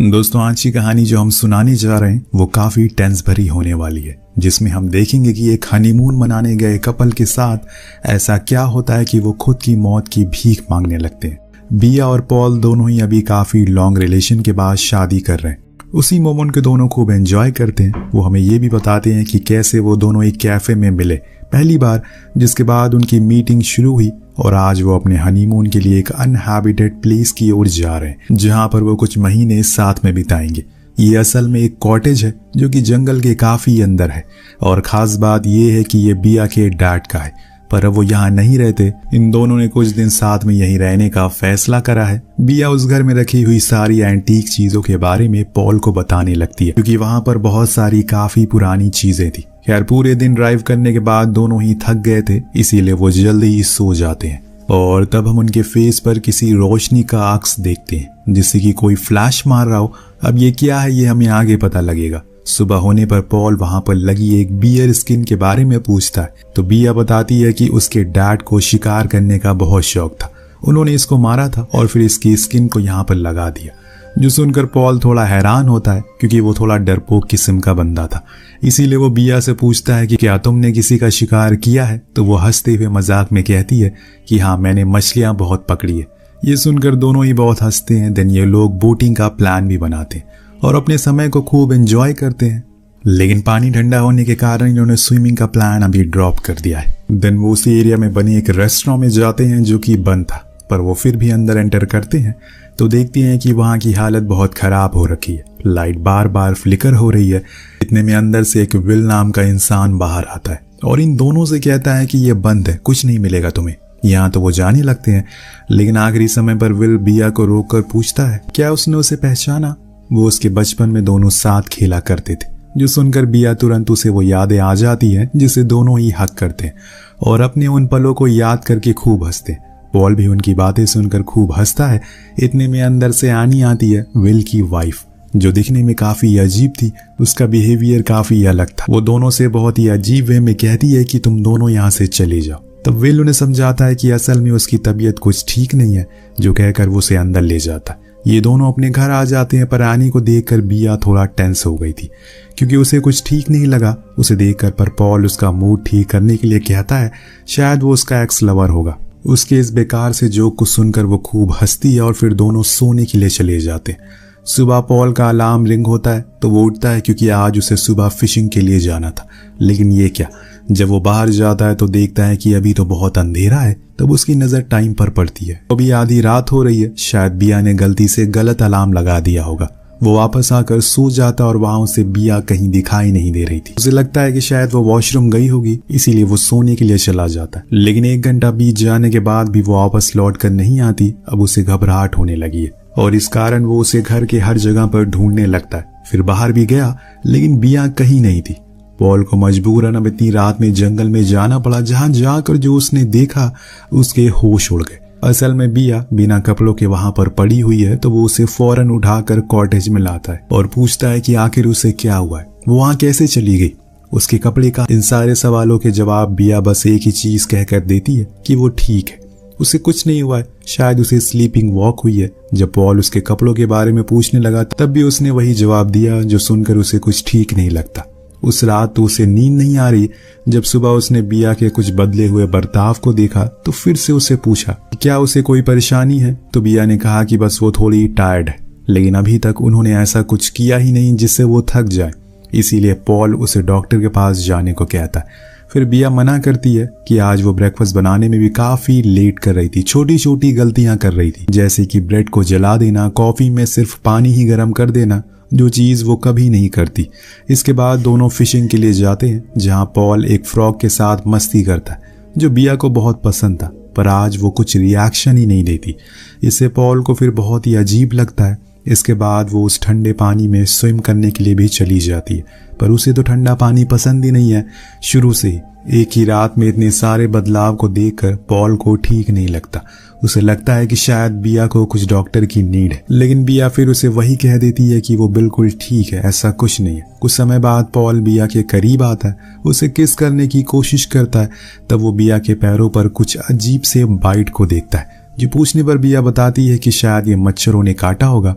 दोस्तों, आज की कहानी जो हम सुनाने जा रहे हैं वो काफी टेंस भरी होने वाली है, जिसमें हम देखेंगे कि एक हनीमून मनाने गए कपल के साथ ऐसा क्या होता है कि वो खुद की मौत की भीख मांगने लगते हैं। बिया और पॉल दोनों ही अभी काफी लॉन्ग रिलेशन के बाद शादी कर रहे हैं। उसी मोमेंट के दोनों खूब एंजॉय करते हैं। वो हमें ये भी बताते हैं कि कैसे वो दोनों एक कैफे में मिले पहली बार, जिसके बाद उनकी मीटिंग शुरू हुई और आज वो अपने हनीमून के लिए एक अनहैबिटेड प्लेस की ओर जा रहे हैं, जहां पर वो कुछ महीने साथ में बिताएंगे। ये असल में एक कॉटेज है जो कि जंगल के काफी अंदर है, और खास बात ये है कि ये बिया के डैड का है, पर अब वो यहाँ नहीं रहते। इन दोनों ने कुछ दिन साथ में यहीं रहने का फैसला करा है। बिया उस घर में रखी हुई सारी एंटीक चीजों के बारे में पॉल को बताने लगती है, क्योंकि वहां पर बहुत सारी काफी पुरानी चीजें थी। खैर, पूरे दिन ड्राइव करने के बाद दोनों ही थक गए थे, इसीलिए वो जल्दी ही सो जाते हैं। और तब हम उनके फेस पर किसी रोशनी का अक्स देखते हैं, जिससे कि कोई फ्लैश मार रहा हो। अब ये क्या है ये हमें आगे पता लगेगा। सुबह होने पर पॉल वहां पर लगी एक बियर स्किन के बारे में पूछता है, तो बिया बताती है कि उसके डैड को शिकार करने का बहुत शौक था। उन्होंने इसको मारा था और फिर इसकी स्किन को यहाँ पर लगा दिया। जो सुनकर पॉल थोड़ा हैरान होता है, क्योंकि वो थोड़ा डरपोक किस्म का बंदा था। इसीलिए वो बिया से पूछता है कि क्या तुमने किसी का शिकार किया है, तो वो हंसते हुए मजाक में कहती है कि हाँ, मैंने मछलियां बहुत पकड़ी है। ये सुनकर दोनों ही बहुत हंसते हैं। देन ये लोग बोटिंग का प्लान भी बनाते हैं और अपने समय को खूब एंजॉय करते हैं। लेकिन पानी ठंडा होने के कारण इन्होंने स्विमिंग का प्लान अभी ड्रॉप कर दिया है। देन वो उसी एरिया में बने एक रेस्टोरेंट में जाते हैं जो कि बंद था, पर वो फिर भी अंदर एंटर करते हैं तो देखते हैं कि वहां की हालत बहुत खराब हो रखी है। लाइट बार बार फ्लिकर हो रही है। इतने में अंदर से एक विल नाम का इंसान बाहर आता है और इन दोनों से कहता है कि ये बंद है, कुछ नहीं मिलेगा तुम्हें। यहाँ तो वो जाने लगते हैं, लेकिन आखिरी समय पर विल बिया को रोककर पूछता है क्या उसने उसे पहचाना। वो उसके बचपन में दोनों साथ खेला करते थे। जो सुनकर बिया तुरंत उसे वो यादें आ जाती हैं, जिसे दोनों ही हक करते हैं और अपने उन पलों को याद करके खूब हंसते हैं। पॉल भी उनकी बातें सुनकर खूब हंसता है। इतने में अंदर से आनी आती है विल की वाइफ, जो दिखने में काफी अजीब थी। उसका बिहेवियर काफी अलग था। वो दोनों से बहुत ही अजीब वे में कहती है कि तुम दोनों यहाँ से चले जाओ। तब विल उन्हें समझाता है कि असल में उसकी तबीयत कुछ ठीक नहीं है, जो कहकर वो उसे अंदर ले जाता है। ये दोनों अपने घर आ जाते हैं, पर आनी को देखकर बिया थोड़ा टेंस हो गई थी, क्योंकि उसे कुछ ठीक नहीं लगा उसे देखकर। पर पॉल उसका मूड ठीक करने के लिए कहता है शायद वो उसका एक्स लवर होगा। उसके इस बेकार से जोक को सुनकर वो खूब हंसती है और फिर दोनों सोने के लिए चले जाते हैं। सुबह पॉल का अलार्म रिंग होता है तो वो उठता है, क्योंकि आज उसे सुबह फिशिंग के लिए जाना था। लेकिन ये क्या, जब वो बाहर जाता है तो देखता है कि अभी तो बहुत अंधेरा है। तब उसकी नजर टाइम पर पड़ती है। अभी आधी रात हो रही है। शायद बिया ने गलती से गलत अलार्म लगा दिया होगा। वो वापस आकर सो जाता और वहां उसे बिया कहीं दिखाई नहीं दे रही थी। उसे लगता है कि शायद वो वॉशरूम गई होगी, इसीलिए वो सोने के लिए चला जाता है। लेकिन 1 घंटा बीत जाने के बाद भी वो वापस लौट कर नहीं आती। अब उसे घबराहट होने लगी है और इस कारण वो उसे घर के हर जगह पर ढूंढने लगता है। फिर बाहर भी गया, लेकिन बिया कहीं नहीं थी। पॉल को मजबूरन अब इतनी रात में जंगल में जाना पड़ा, जहां जाकर जो उसने देखा उसके होश उड़ गए। असल में बिया बिना कपड़ों के वहां पर पड़ी हुई है, तो वो उसे फौरन उठाकर कॉटेज में लाता है और पूछता है कि आखिर उसे क्या हुआ है, वो वहां कैसे चली गई। उसके कपड़े का इन सारे सवालों के जवाब बिया बस एक ही चीज कहकर देती है कि वो ठीक है, उसे कुछ नहीं हुआ है, शायद उसे स्लीपिंग वॉक हुई है। जब पॉल उसके कपड़ों के बारे में पूछने लगा तब भी उसने वही जवाब दिया, जो सुनकर उसे कुछ ठीक नहीं लगता। उस रात तो उसे नींद नहीं आ रही। जब सुबह उसने बिया के कुछ बदले हुए बर्ताव को देखा तो फिर से उसे पूछा क्या उसे कोई परेशानी है, तो बिया ने कहा कि बस वो थोड़ी टायर्ड है। लेकिन अभी तक उन्होंने ऐसा कुछ किया ही नहीं जिससे वो थक जाए। इसीलिए पॉल उसे डॉक्टर के पास जाने को कहता है। फिर बिया मना करती है कि आज वो ब्रेकफास्ट बनाने में भी काफी लेट कर रही थी। छोटी छोटी गलतियां कर रही थी, जैसे कि ब्रेड को जला देना, कॉफी में सिर्फ पानी ही गर्म कर देना, जो चीज वो कभी नहीं करती। इसके बाद दोनों फिशिंग के लिए जाते हैं, जहां पॉल एक फ्रॉग के साथ मस्ती करता है, जो बिया को बहुत पसंद था। पर आज वो कुछ रिएक्शन ही नहीं देती। इससे पॉल को फिर बहुत ही अजीब लगता है। इसके बाद वो उस ठंडे पानी में स्विम करने के लिए भी चली जाती है, पर उसे तो ठंडा पानी पसंद ही नहीं है शुरू से ही। एक ही रात में इतने सारे बदलाव को देखकर पॉल को ठीक नहीं लगता। उसे लगता है कि शायद बिया को कुछ डॉक्टर की नीड है, लेकिन बिया फिर उसे वही कह देती है कि वो बिल्कुल ठीक है, ऐसा कुछ नहीं है। कुछ समय बाद पॉल बिया के करीब आता है, उसे किस करने की कोशिश करता है। तब वो बिया के पैरों पर कुछ अजीब से बाइट को देखता है, जो पूछने पर बिया बताती है कि शायद ये मच्छरों ने काटा होगा।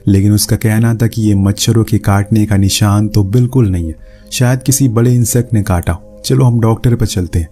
लेकिन उसका कहना था कि ये मच्छरों के काटने का निशान तो बिल्कुल नहीं है, शायद किसी बड़े इंसेक्ट ने काटा हो। चलो हम डॉक्टर पर चलते हैं,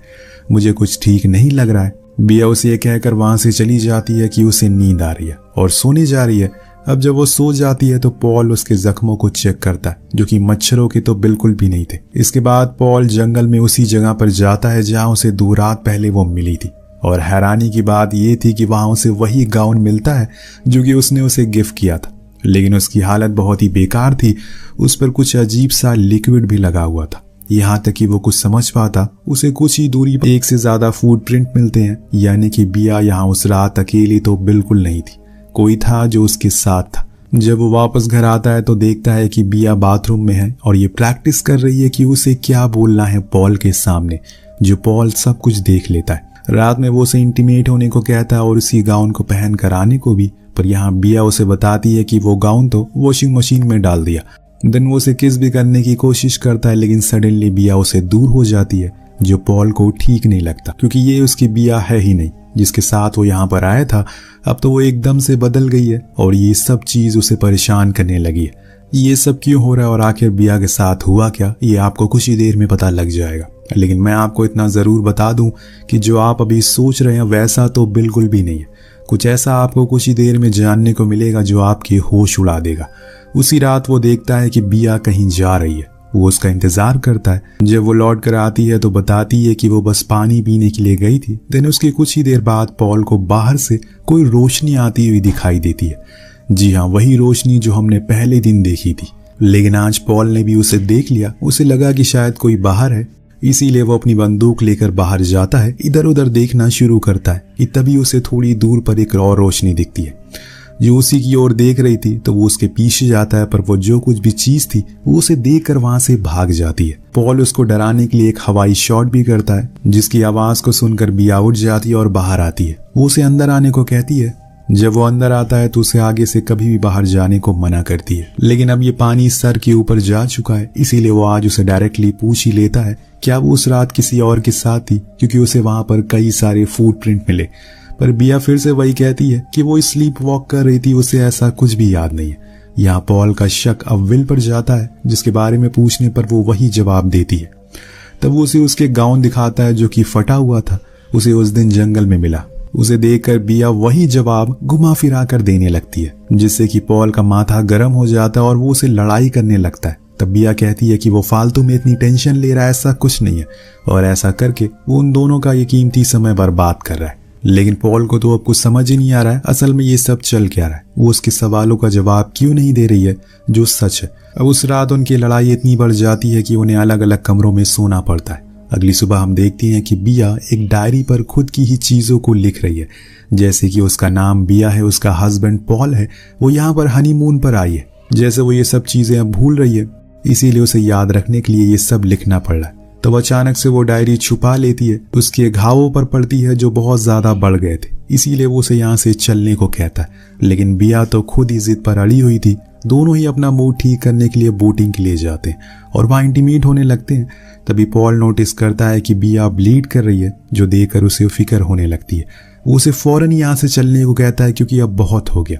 मुझे कुछ ठीक नहीं लग रहा है। बिया उसे ये कहकर वहां से चली जाती है कि उसे नींद आ रही है और सोने जा रही है। अब जब वो सो जाती है तो पॉल उसके जख्मों को चेक करता है, जो कि मच्छरों के तो बिल्कुल भी नहीं थे। इसके बाद पॉल जंगल में उसी जगह पर जाता है जहां उसे 2 रात पहले वो मिली थी, और हैरानी की बात ये थी कि वहां उसे वही गाउन मिलता है जो कि उसने उसे गिफ्ट किया था, लेकिन उसकी हालत बहुत ही बेकार थी। उस पर कुछ अजीब सा लिक्विड भी लगा हुआ था। यहाँ तक कि वो कुछ समझ पाता, उसे कुछ ही दूरी पर 1 से ज्यादा फुटप्रिंट मिलते हैं, यानी कि बिया यहाँ उस रात अकेली तो बिल्कुल नहीं थी, कोई था जो उसके साथ था। जब वो वापस घर आता है तो देखता है कि बिया बाथरूम में है और ये प्रैक्टिस कर रही है कि उसे क्या बोलना है पॉल के सामने, जो पॉल सब कुछ देख लेता है। रात में वो उसे इंटीमेट होने को कहता है और उसी गाउन को पहन कर आने को भी, पर यहाँ बिया उसे बताती है कि वो गाउन तो वॉशिंग मशीन में डाल दिया। देन वो उसे किस भी करने की कोशिश करता है, लेकिन सडनली बिया उसे दूर हो जाती है, जो पॉल को ठीक नहीं लगता, क्योंकि ये उसकी बिया है ही नहीं जिसके साथ वो यहाँ पर आया था। अब तो वो एकदम से बदल गई है और ये सब चीज उसे परेशान करने लगी है। ये सब क्यों हो रहा है और आखिर बिया के साथ हुआ क्या, ये आपको कुछ ही देर में पता लग जाएगा। लेकिन मैं आपको इतना जरूर बता दूं कि जो आप अभी सोच रहे हैं वैसा तो बिल्कुल भी नहीं है। कुछ ऐसा आपको कुछ ही देर में जानने को मिलेगा जो आपके होश उड़ा देगा। उसी रात वो देखता है कि बिया कहीं जा रही है, वो उसका इंतजार करता है। जब वो लौट कर आती है तो बताती है कि वो बस पानी पीने के लिए गई थी। देन उसके कुछ ही देर बाद पॉल को बाहर से कोई रोशनी आती हुई दिखाई देती है। जी हाँ, वही रोशनी जो हमने पहले दिन देखी थी, लेकिन आज पॉल ने भी उसे देख लिया। उसे लगा कि शायद कोई बाहर है, इसीलिए वो अपनी बंदूक लेकर बाहर जाता है, इधर उधर देखना शुरू करता है कि तभी उसे थोड़ी दूर पर एक और रोशनी दिखती है जो उसी की ओर देख रही थी। तो वो उसके पीछे जाता है, पर वो जो कुछ भी चीज थी वो उसे देखकर वहां से भाग जाती है। पॉल उसको डराने के लिए एक हवाई शॉट भी करता है, जिसकी आवाज को सुनकर बिया उठ जाती है और बाहर आती है। वो उसे अंदर आने को कहती है। जब वो अंदर आता है तो उसे आगे से कभी भी बाहर जाने को मना करती है, लेकिन अब ये पानी सर के ऊपर जा चुका है, इसीलिए वो आज उसे डायरेक्टली पूछ ही लेता है क्या वो उस रात किसी और के साथ थी, क्योंकि उसे वहां पर कई सारे फुटप्रिंट मिले। पर बिया फिर से वही कहती है कि वो स्लीप वॉक कर रही थी, उसे ऐसा कुछ भी याद नहीं है। यहाँ पॉल का शक अब विल पर जाता है, जिसके बारे में पूछने पर वो वही जवाब देती है। तब वो उसे उसके गाउन दिखाता है जो कि फटा हुआ था, उसे उस दिन जंगल में मिला। उसे देखकर बिया वही जवाब घुमा फिरा कर देने लगती है, जिससे कि पॉल का माथा गर्म हो जाता है और वो उसे लड़ाई करने लगता है। तब बिया कहती है कि वो फालतू में इतनी टेंशन ले रहा है, ऐसा कुछ नहीं है, और ऐसा करके वो उन दोनों का ये कीमती समय बर्बाद कर रहा है। लेकिन पॉल को तो अब कुछ समझ ही नहीं आ रहा है असल में ये सब चल क्या रहा है। वो उसके सवालों का जवाब क्यों नहीं दे रही है जो सच है। अब उस रात उनकी लड़ाई इतनी बढ़ जाती है कि उन्हें अलग अलग कमरों में सोना पड़ता है। अगली सुबह हम देखते हैं कि बिया एक डायरी पर खुद की ही चीजों को लिख रही है, जैसे कि उसका नाम बिया है, उसका हस्बैंड पॉल है, वो यहाँ पर हनीमून पर आई है। जैसे वो ये सब चीजें अब भूल रही है, इसीलिए उसे याद रखने के लिए ये सब लिखना पड़ रहा है। तो अचानक से वो डायरी छुपा लेती है, उसके घावों पर पड़ती है जो बहुत ज्यादा बढ़ गए थे, इसीलिए वो उसे यहाँ से चलने को कहता है। लेकिन बिया तो खुद ही जिद पर अड़ी हुई थी। दोनों ही अपना मूड ठीक करने के लिए बोटिंग के लिए जाते हैं और वहां इंटीमेट होने लगते हैं। तभी पॉल नोटिस करता है कि बिया ब्लीड कर रही है, जो देखकर उसे फिक्र होने लगती है। वो उसे फौरन यहाँ से चलने को कहता है क्योंकि अब बहुत हो गया।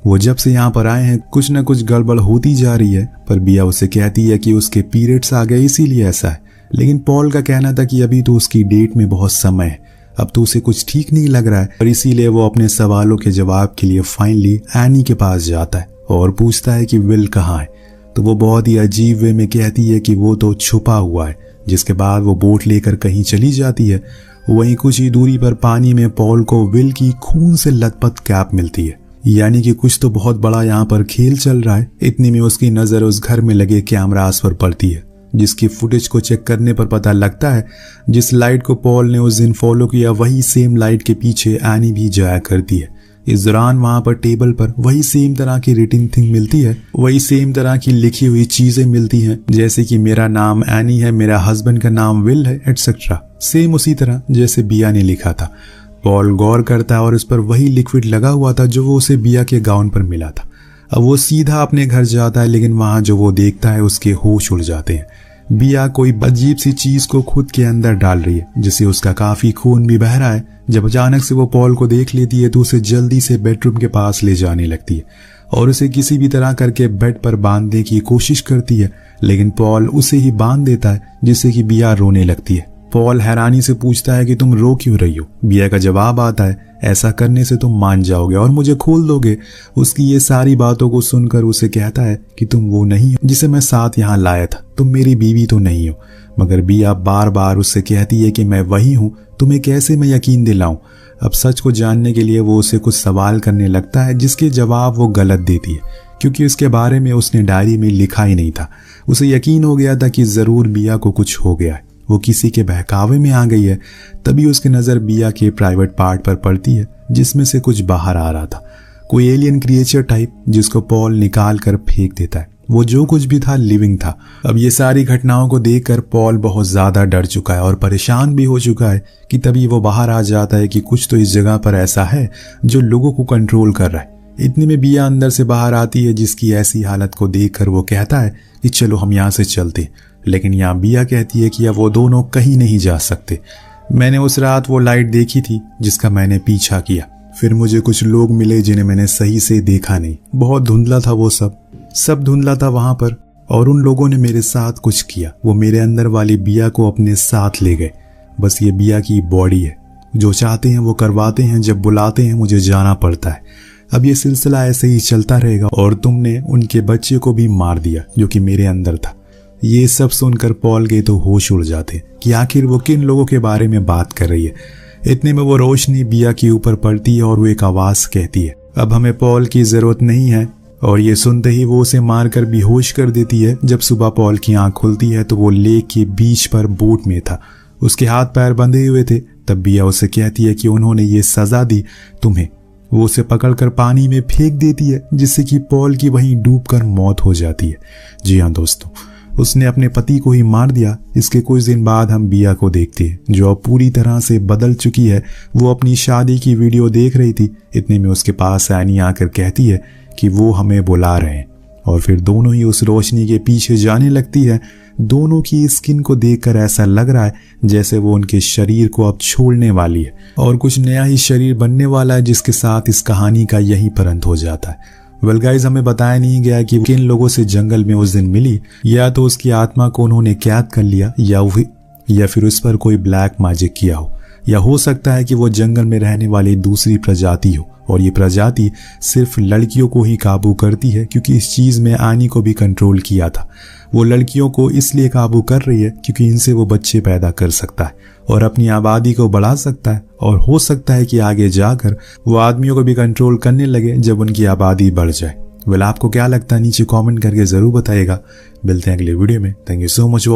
वो जब से यहाँ पर आए हैं कुछ न कुछ गड़बड़ होती जा रही है, पर बिया उसे कहती है कि उसके पीरियड्स आ गए इसीलिए ऐसा है। लेकिन पॉल का कहना था कि अभी तो उसकी डेट में बहुत समय है, अब तो उसे कुछ ठीक नहीं लग रहा है, और इसीलिए वो अपने सवालों के जवाब के लिए फाइनली एनी के पास जाता है और पूछता है कि विल कहाँ है। तो वो बहुत ही अजीब वे में कहती है कि वो तो छुपा हुआ है, जिसके बाद वो बोट लेकर कहीं चली जाती है। वहीं कुछ ही दूरी पर पानी में पॉल को विल की खून से लथपथ कैप मिलती है, यानी कि कुछ तो बहुत बड़ा यहाँ पर खेल चल रहा है। इतने में उसकी नजर उस घर में लगे कैमरास पर पड़ती है, जिसकी फुटेज को चेक करने पर पता लगता है जिस लाइट को पॉल ने उस दिन फॉलो किया वही सेम लाइट के पीछे एनी भी जाया करती है। इस दौरान वहां पर टेबल पर वही सेम तरह की रिटिन थिंग मिलती है, वही सेम तरह की लिखी हुई चीजें मिलती हैं, जैसे कि मेरा नाम एनी है, मेरा हस्बैंड का नाम विल है, एटसेट्रा। सेम उसी तरह जैसे बिया ने लिखा था। पॉल गौर करता है और उस पर वही लिक्विड लगा हुआ था जो वो उसे बिया के गाउन पर मिला था। अब वो सीधा अपने घर जाता है, लेकिन वहां जो वो देखता है उसके होश उड़ जाते हैं। बिया कोई अजीब सी चीज को खुद के अंदर डाल रही है, जिससे उसका काफी खून भी बह रहा है। जब अचानक से वो पॉल को देख लेती है तो उसे जल्दी से बेडरूम के पास ले जाने लगती है और उसे किसी भी तरह करके बेड पर बांधने की कोशिश करती है, लेकिन पॉल उसे ही बांध देता है, जिससे कि बिया रोने लगती है। पॉल हैरानी से पूछता है कि तुम रो क्यों रही हो। बिया का जवाब आता है, ऐसा करने से तुम मान जाओगे और मुझे खोल दोगे। उसकी ये सारी बातों को सुनकर उसे कहता है कि तुम वो नहीं हो जिसे मैं साथ यहाँ लाया था, तुम मेरी बीवी तो नहीं हो। मगर बिया बार बार उससे कहती है कि मैं वही हूँ, तुम्हें कैसे मैं यकीन दिलाऊं। अब सच को जानने के लिए वो उसे कुछ सवाल करने लगता है, जिसके जवाब वो गलत देती है, क्योंकि उसके बारे में उसने डायरी में लिखा ही नहीं था। उसे यकीन हो गया था कि जरूर बिया को कुछ हो गया है, वो किसी के बहकावे में आ गई है। तभी उसकी नज़र बिया के प्राइवेट पार्ट पर पड़ती है, जिसमें से कुछ बाहर आ रहा था, कोई एलियन क्रिएचर टाइप, जिसको पॉल निकाल कर फेंक देता है। वो जो कुछ भी था लिविंग था। अब ये सारी घटनाओं को देखकर पॉल बहुत ज्यादा डर चुका है और परेशान भी हो चुका है कि तभी वो बाहर आ जाता है कि कुछ तो इस जगह पर ऐसा है जो लोगों को कंट्रोल कर रहा है। इतने में बिया अंदर से बाहर आती है, जिसकी ऐसी हालत को देखकर वो कहता है कि चलो हम यहाँ से चलते। लेकिन यहाँ बिया कहती है कि अब वो दोनों कहीं नहीं जा सकते। मैंने उस रात वो लाइट देखी थी जिसका मैंने पीछा किया, फिर मुझे कुछ लोग मिले जिन्हें मैंने सही से देखा नहीं। बहुत धुंधला था वो सब धुंधला था वहां पर, और उन लोगों ने मेरे साथ कुछ किया। वो मेरे अंदर वाली बिया को अपने साथ ले गए। बस ये बिया की बॉडी है, जो चाहते हैं वो करवाते हैं, जब बुलाते हैं मुझे जाना पड़ता है। अब ये सिलसिला ऐसे ही चलता रहेगा और तुमने उनके बच्चे को भी मार दिया जो कि मेरे अंदर था। ये सब सुनकर पॉल के तो होश उड़ जाते कि आखिर वो किन लोगों के बारे में बात कर रही है। इतने में वो रोशनी बिया के ऊपर पड़ती है और वो एक आवाज कहती है, अब हमें पॉल की जरूरत नहीं है। और ये सुनते ही वो उसे मारकर बेहोश कर देती है। जब सुबह पॉल की आंख खुलती है तो वो लेक के बीच पर बोट में था, उसके हाथ पैर बंधे हुए थे। तब बिया उसे कहती है कि उन्होंने ये सजा दी तुम्हें। वो उसे पकड़कर पानी में फेंक देती है, जिससे कि पॉल की वहीं डूबकर मौत हो जाती है। जी हाँ दोस्तों, उसने अपने पति को ही मार दिया। इसके कुछ दिन बाद हम बिया को देखते हैं, जो अब पूरी तरह से बदल चुकी है। वो अपनी शादी की वीडियो देख रही थी। इतने में उसके पास एनी आकर कहती है कि वो हमें बुला रहे हैं, और फिर दोनों ही उस रोशनी के पीछे जाने लगती है। दोनों की स्किन को देखकर ऐसा लग रहा है जैसे वो उनके शरीर को अब छोड़ने वाली है और कुछ नया ही शरीर बनने वाला है, जिसके साथ इस कहानी का यही अंत हो जाता है। वेल गाइस, हमें बताया नहीं गया कि किन लोगों से जंगल में उस दिन मिली। या तो उसकी आत्मा को उन्होंने कैद कर लिया, या फिर उस पर कोई ब्लैक मैजिक किया हो, या हो सकता है कि वो जंगल में रहने वाली दूसरी प्रजाति हो, और ये प्रजाति सिर्फ लड़कियों को ही काबू करती है, क्योंकि इस चीज में आनी को भी कंट्रोल किया था। वो लड़कियों को इसलिए काबू कर रही है क्योंकि इनसे वो बच्चे पैदा कर सकता है और अपनी आबादी को बढ़ा सकता है, और हो सकता है कि आगे जाकर वो आदमियों को भी कंट्रोल करने लगे जब उनकी आबादी बढ़ जाए। वेल, आपको क्या लगता है नीचे कमेंट करके जरूर बताइएगा। मिलते हैं अगले वीडियो में। Thank you so much.